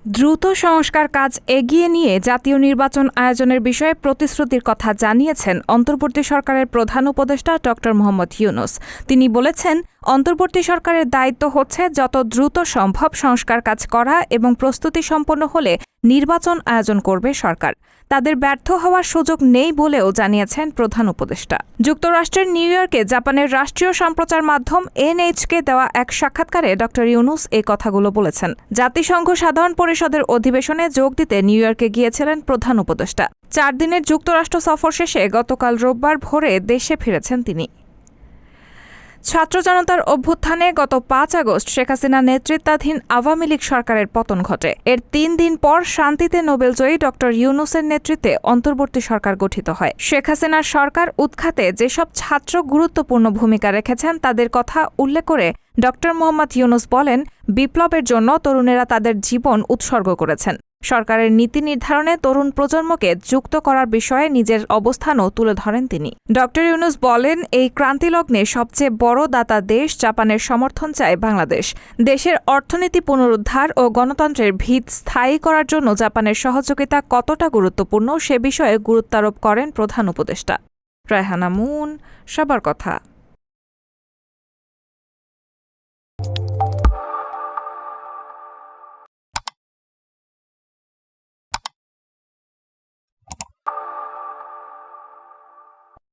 দ্রুত সংস্কার কাজ এগিয়ে নিয়ে জাতীয় নির্বাচন আয়োজনের বিষয়ে প্রতিশ্রুতির কথা জানিয়েছেন অন্তর্বর্তী সরকারের প্রধান উপদেষ্টা ড. মোহাম্মদ ইউনূস। তিনি বলেছেন, অন্তর্বর্তী সরকারের দায়িত্ব হচ্ছে যত দ্রুত সম্ভব সংস্কার কাজ করা এবং প্রস্তুতি সম্পন্ন হলে নির্বাচন আয়োজন করবে সরকার। তাদের ব্যর্থ হওয়ার সুযোগ নেই বলেও জানিয়েছেন প্রধান উপদেষ্টা। যুক্তরাষ্ট্রের নিউ ইয়র্কে জাপানের রাষ্ট্রীয় সম্প্রচার মাধ্যম NHK দেওয়া এক সাক্ষাৎকারে ড. ইউনূস এই কথাগুলো বলেছেন। জাতিসংঘ সাধারণ পরিষদের অধিবেশনে যোগ দিতে নিউ ইয়র্কে গিয়েছিলেন প্রধান উপদেষ্টা। 4 দিনের যুক্তরাষ্ট্র সফর শেষে গতকাল রোববার ভোরে দেশে ফিরেছেন তিনি। ছাত্র জনতার অভ্যুত্থানে গত 5 আগস্ট শেখ হাসিনা নেতৃত্বাধীন আওয়ামী লীগ সরকারের পতন ঘটে। এর 3 দিন পর শান্তিতে নোবেলজয়ী ড. ইউনূসের নেতৃত্বে অন্তর্বর্তী সরকার গঠিত হয়। শেখ হাসিনার সরকার উৎখাতে যেসব ছাত্র গুরুত্বপূর্ণ ভূমিকা রেখেছেন তাদের কথা উল্লেখ করে ড. মোহাম্মদ ইউনূস বলেন, বিপ্লবের জন্য তরুণেরা তাদের জীবন উৎসর্গ করেছেন। সরকারের নীতি নির্ধারণে তরুণ প্রজন্মকে যুক্ত করার বিষয়ে নিজের অবস্থানও তুলে ধরেন তিনি। ড. ইউনূস বলেন, এই ক্রান্তিলগ্নে সবচেয়ে বড় দাতা দেশ জাপানের সমর্থন চায় বাংলাদেশ। দেশের অর্থনীতি পুনরুদ্ধার ও গণতন্ত্রের ভিত স্থায়ী করার জন্য জাপানের সহযোগিতা কতটা গুরুত্বপূর্ণ সে বিষয়ে গুরুত্বারোপ করেন প্রধান উপদেষ্টা। রায়হানা মুন, সবার কথা।